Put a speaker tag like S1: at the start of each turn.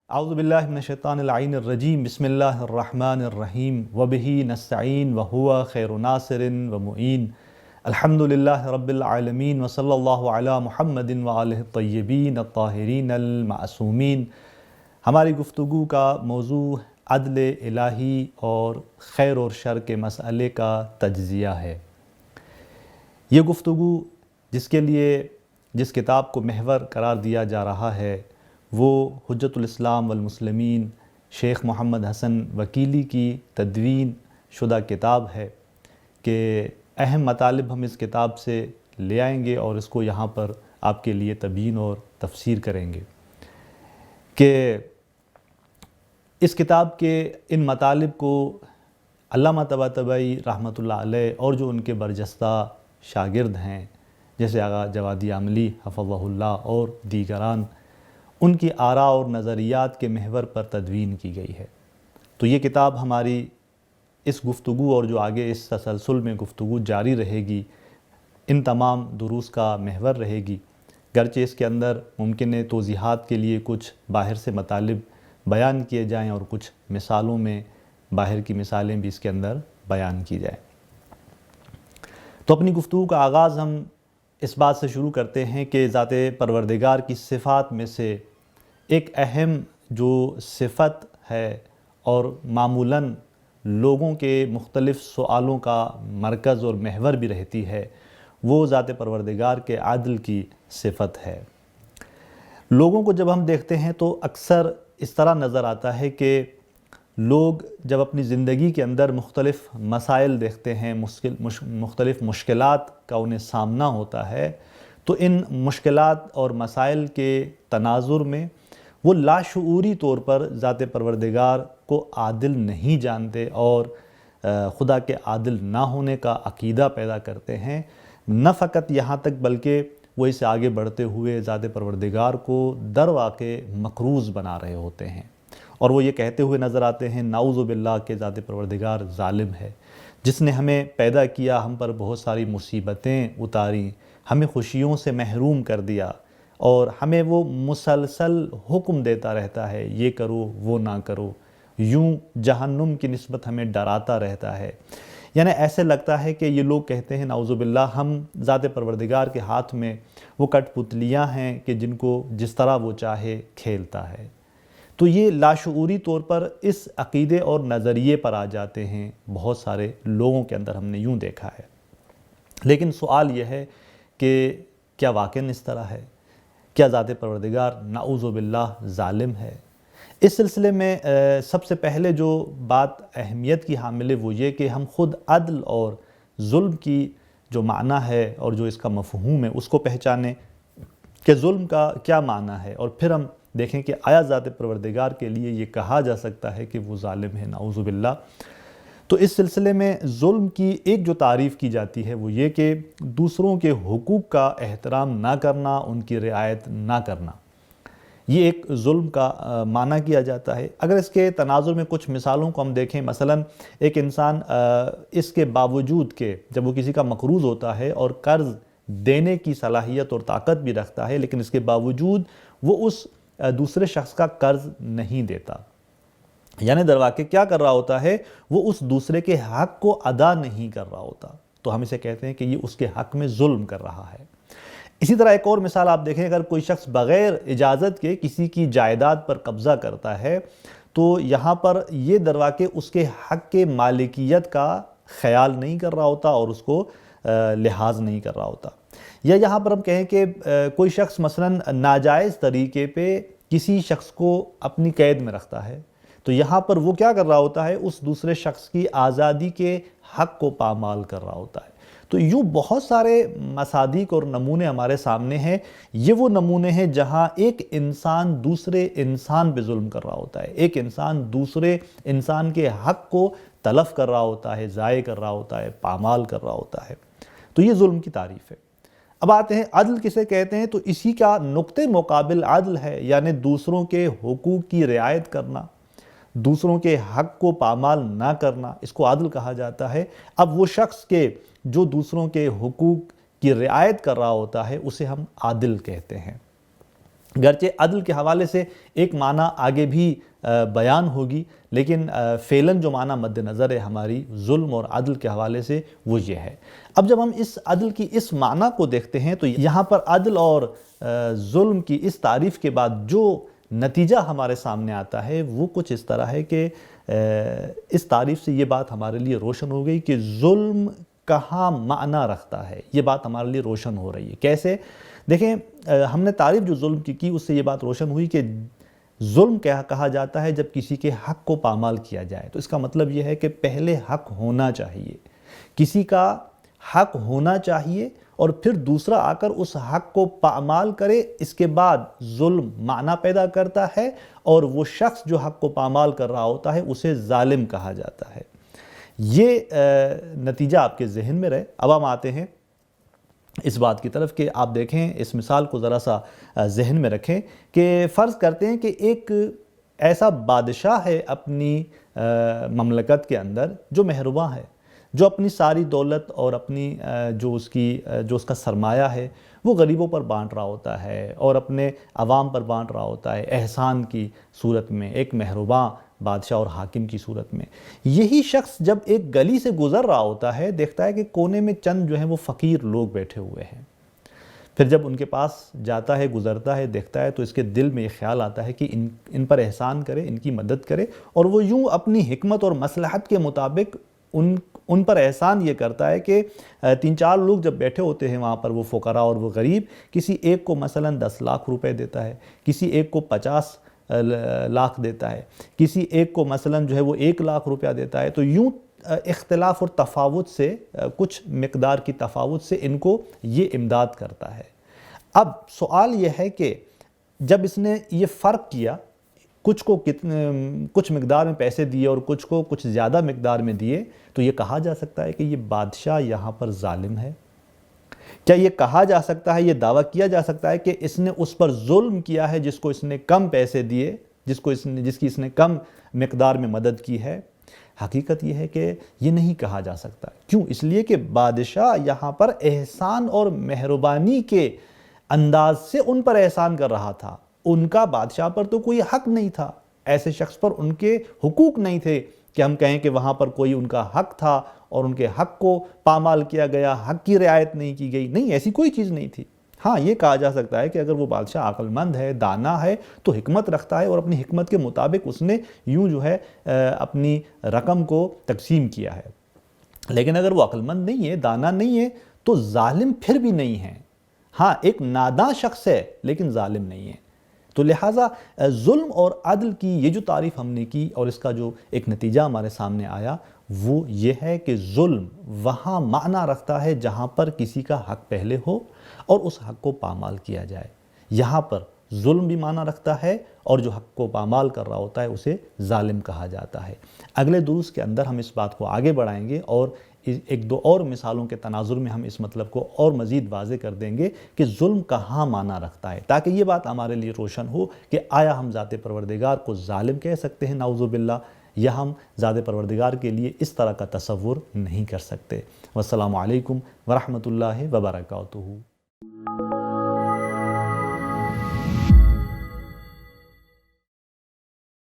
S1: اعوذ باللہ من الشیطان اللعین الرجیم بسم اللہ الرحمن الرحیم وبہ نستعین وہو خیر ناصر ومعین الحمد للہ رب العالمین وصلی اللہ علی محمد وآلہ الطیبین الطاہرین المعصومین۔ ہماری گفتگو کا موضوع عدل الہی اور خیر اور شر کے مسئلے کا تجزیہ ہے۔ یہ گفتگو جس کتاب کو محور قرار دیا جا رہا ہے وہ حجت الاسلام والمسلمین شیخ محمد حسن وکیلی کی تدوین شدہ کتاب ہے کہ اہم مطالب ہم اس کتاب سے لے آئیں گے اور اس کو یہاں پر آپ کے لیے تبیین اور تفسیر کریں گے کہ اس کتاب کے ان مطالب کو علامہ طباطبائی رحمۃ اللہ علیہ اور جو ان کے برجستہ شاگرد ہیں جیسے آغا جوادی عاملی حفظہ اللہ اور دیگران، ان کی آراء اور نظریات کے محور پر تدوین کی گئی ہے۔ تو یہ کتاب ہماری اس گفتگو اور جو آگے اس تسلسل میں گفتگو جاری رہے گی ان تمام دروس کا محور رہے گی، گرچہ اس کے اندر ممکن ہے توضیحات کے لیے کچھ باہر سے مطالب بیان کیے جائیں اور کچھ مثالوں میں باہر کی مثالیں بھی اس کے اندر بیان کی جائیں۔ تو اپنی گفتگو کا آغاز ہم اس بات سے شروع کرتے ہیں کہ ذات پروردگار کی صفات میں سے ایک اہم جو صفت ہے اور معمولاً لوگوں کے مختلف سوالوں کا مرکز اور محور بھی رہتی ہے، وہ ذات پروردگار کے عدل کی صفت ہے۔ لوگوں کو جب ہم دیکھتے ہیں تو اکثر اس طرح نظر آتا ہے کہ لوگ جب اپنی زندگی کے اندر مختلف مسائل دیکھتے ہیں، مختلف مشکلات کا انہیں سامنا ہوتا ہے، تو ان مشکلات اور مسائل کے تناظر میں وہ لاشعوری طور پر ذات پروردگار کو عادل نہیں جانتے اور خدا کے عادل نہ ہونے کا عقیدہ پیدا کرتے ہیں۔ نہ فقط یہاں تک بلکہ وہ اسے آگے بڑھتے ہوئے ذات پروردگار کو در واقع مکروز بنا رہے ہوتے ہیں، اور وہ یہ کہتے ہوئے نظر آتے ہیں نعوذ باللہ کہ ذات پروردگار ظالم ہے، جس نے ہمیں پیدا کیا، ہم پر بہت ساری مصیبتیں اتاریں، ہمیں خوشیوں سے محروم کر دیا اور ہمیں وہ مسلسل حکم دیتا رہتا ہے یہ کرو وہ نہ کرو، یوں جہنم کی نسبت ہمیں ڈراتا رہتا ہے۔ یعنی ایسے لگتا ہے کہ یہ لوگ کہتے ہیں نعوذ باللہ ہم ذات پروردگار کے ہاتھ میں وہ کٹ پتلیاں ہیں کہ جن کو جس طرح وہ چاہے کھیلتا ہے۔ تو یہ لاشعوری طور پر اس عقیدے اور نظریے پر آ جاتے ہیں بہت سارے لوگوں کے اندر، ہم نے یوں دیکھا ہے۔ لیکن سوال یہ ہے کہ کیا واقعاً اس طرح ہے؟ کیا ذات پروردگار نعوذ باللہ ظالم ہے؟ اس سلسلے میں سب سے پہلے جو بات اہمیت کی حامل ہے وہ یہ کہ ہم خود عدل اور ظلم کی جو معنی ہے اور جو اس کا مفہوم ہے اس کو پہچانیں کہ ظلم کا کیا معنی ہے، اور پھر ہم دیکھیں کہ آیا ذات پروردگار کے لیے یہ کہا جا سکتا ہے کہ وہ ظالم ہے نعوذ باللہ۔ تو اس سلسلے میں ظلم کی ایک جو تعریف کی جاتی ہے وہ یہ کہ دوسروں کے حقوق کا احترام نہ کرنا، ان کی رعایت نہ کرنا، یہ ایک ظلم کا معنی کیا جاتا ہے۔ اگر اس کے تناظر میں کچھ مثالوں کو ہم دیکھیں، مثلا ایک انسان اس کے باوجود کہ جب وہ کسی کا مقروض ہوتا ہے اور قرض دینے کی صلاحیت اور طاقت بھی رکھتا ہے، لیکن اس کے باوجود وہ اس دوسرے شخص کا قرض نہیں دیتا، یعنی در واقع کیا کر رہا ہوتا ہے، وہ اس دوسرے کے حق کو ادا نہیں کر رہا ہوتا، تو ہم اسے کہتے ہیں کہ یہ اس کے حق میں ظلم کر رہا ہے۔ اسی طرح ایک اور مثال آپ دیکھیں، اگر کوئی شخص بغیر اجازت کے کسی کی جائیداد پر قبضہ کرتا ہے تو یہاں پر یہ در واقع اس کے حق کے مالکیت کا خیال نہیں کر رہا ہوتا اور اس کو لحاظ نہیں کر رہا ہوتا۔ یا یہاں پر ہم کہیں کہ کوئی شخص مثلا ناجائز طریقے پہ کسی شخص کو اپنی قید میں رکھتا ہے، تو یہاں پر وہ کیا کر رہا ہوتا ہے، اس دوسرے شخص کی آزادی کے حق کو پامال کر رہا ہوتا ہے۔ تو یوں بہت سارے مصادیق اور نمونے ہمارے سامنے ہیں۔ یہ وہ نمونے ہیں جہاں ایک انسان دوسرے انسان پہ ظلم کر رہا ہوتا ہے، ایک انسان دوسرے انسان کے حق کو تلف کر رہا ہوتا ہے، ضائع کر رہا ہوتا ہے، پامال کر رہا ہوتا ہے۔ تو یہ ظلم کی تعریف ہے۔ اب آتے ہیں عدل کسے کہتے ہیں، تو اسی کا نقطہ مقابل عدل ہے، یعنی دوسروں کے حقوق کی رعایت کرنا، دوسروں کے حق کو پامال نہ کرنا، اس کو عدل کہا جاتا ہے۔ اب وہ شخص کے جو دوسروں کے حقوق کی رعایت کر رہا ہوتا ہے اسے ہم عادل کہتے ہیں۔ گرچہ عدل کے حوالے سے ایک معنی آگے بھی بیان ہوگی، لیکن فعلاً جو معنی مد نظر ہے ہماری ظلم اور عدل کے حوالے سے وہ یہ ہے۔ اب جب ہم اس عدل کی اس معنی کو دیکھتے ہیں تو یہاں پر عدل اور ظلم کی اس تعریف کے بعد جو نتیجہ ہمارے سامنے آتا ہے وہ کچھ اس طرح ہے کہ اس تعریف سے یہ بات ہمارے لیے روشن ہو گئی کہ ظلم کہاں معنی رکھتا ہے، یہ بات ہمارے لیے روشن ہو رہی ہے۔ کیسے؟ دیکھیں، ہم نے تعریف جو ظلم کی اس سے یہ بات روشن ہوئی کہ ظلم کیا کہا جاتا ہے جب کسی کے حق کو پامال کیا جائے۔ تو اس کا مطلب یہ ہے کہ پہلے حق ہونا چاہیے، کسی کا حق ہونا چاہیے، اور پھر دوسرا آ کر اس حق کو پامال کرے، اس کے بعد ظلم معنی پیدا کرتا ہے، اور وہ شخص جو حق کو پامال کر رہا ہوتا ہے اسے ظالم کہا جاتا ہے۔ یہ نتیجہ آپ کے ذہن میں رہے۔ اب ہم آتے ہیں اس بات کی طرف کہ آپ دیکھیں، اس مثال کو ذرا سا ذہن میں رکھیں کہ فرض کرتے ہیں کہ ایک ایسا بادشاہ ہے اپنی مملکت کے اندر جو مہرباں ہے، جو اپنی ساری دولت اور اپنی جو اس کا سرمایہ ہے وہ غریبوں پر بانٹ رہا ہوتا ہے اور اپنے عوام پر بانٹ رہا ہوتا ہے، احسان کی صورت میں، ایک مہرباں بادشاہ اور حاکم کی صورت میں۔ یہی شخص جب ایک گلی سے گزر رہا ہوتا ہے، دیکھتا ہے کہ کونے میں چند جو ہیں وہ فقیر لوگ بیٹھے ہوئے ہیں۔ پھر جب ان کے پاس جاتا ہے، گزرتا ہے، دیکھتا ہے تو اس کے دل میں یہ خیال آتا ہے کہ ان پر احسان کرے، ان کی مدد کرے، اور وہ یوں اپنی حکمت اور مصلحت کے مطابق ان پر احسان یہ کرتا ہے کہ 3-4 لوگ جب بیٹھے ہوتے ہیں وہاں پر، وہ فقراء اور وہ غریب، کسی ایک کو مثلا 10 لاکھ روپے دیتا ہے، کسی ایک کو 50 لاکھ دیتا ہے، کسی ایک کو مثلا جو ہے وہ 1 لاکھ روپیہ دیتا ہے۔ تو یوں اختلاف اور تفاوت سے، کچھ مقدار کی تفاوت سے ان کو یہ امداد کرتا ہے۔ اب سوال یہ ہے کہ جب اس نے یہ فرق کیا، کچھ کو کچھ مقدار میں پیسے دیے اور کچھ کو کچھ زیادہ مقدار میں دیے، تو یہ کہا جا سکتا ہے کہ یہ بادشاہ یہاں پر ظالم ہے؟ کیا یہ کہا جا سکتا ہے، یہ دعویٰ کیا جا سکتا ہے کہ اس نے اس پر ظلم کیا ہے جس کو اس نے کم پیسے دیے، جس کی اس نے کم مقدار میں مدد کی ہے؟ حقیقت یہ ہے کہ یہ نہیں کہا جا سکتا۔ کیوں؟ اس لیے کہ بادشاہ یہاں پر احسان اور مہربانی کے انداز سے ان پر احسان کر رہا تھا۔ ان کا بادشاہ پر تو کوئی حق نہیں تھا، ایسے شخص پر ان کے حقوق نہیں تھے کہ ہم کہیں کہ وہاں پر کوئی ان کا حق تھا اور ان کے حق کو پامال کیا گیا، حق کی رعایت نہیں کی گئی۔ نہیں، ایسی کوئی چیز نہیں تھی۔ ہاں، یہ کہا جا سکتا ہے کہ اگر وہ بادشاہ عقل مند ہے، دانا ہے، تو حکمت رکھتا ہے اور اپنی حکمت کے مطابق اس نے یوں جو ہے اپنی رقم کو تقسیم کیا ہے۔ لیکن اگر وہ عقل مند نہیں ہے، دانا نہیں ہے، تو ظالم پھر بھی نہیں ہے۔ ہاں، ایک ناداں شخص ہے لیکن ظالم نہیں ہے۔ تو لہٰذا ظلم اور عدل کی یہ جو تعریف ہم نے کی اور اس کا جو ایک نتیجہ ہمارے سامنے آیا، وہ یہ ہے کہ ظلم وہاں معنی رکھتا ہے جہاں پر کسی کا حق پہلے ہو اور اس حق کو پامال کیا جائے۔ یہاں پر ظلم بھی معنی رکھتا ہے اور جو حق کو پامال کر رہا ہوتا ہے اسے ظالم کہا جاتا ہے۔ اگلے دروس کے اندر ہم اس بات کو آگے بڑھائیں گے اور 1-2 اور مثالوں کے تناظر میں ہم اس مطلب کو اور مزید واضح کر دیں گے کہ ظلم کہاں معنی رکھتا ہے، تاکہ یہ بات ہمارے لیے روشن ہو کہ آیا ہم ذات پروردگار کو ظالم کہہ سکتے ہیں نعوذ باللہ، یا ہم ذات پروردگار کے لیے اس طرح کا تصور نہیں کر سکتے۔ والسلام علیکم ورحمۃ اللہ وبرکاتہ۔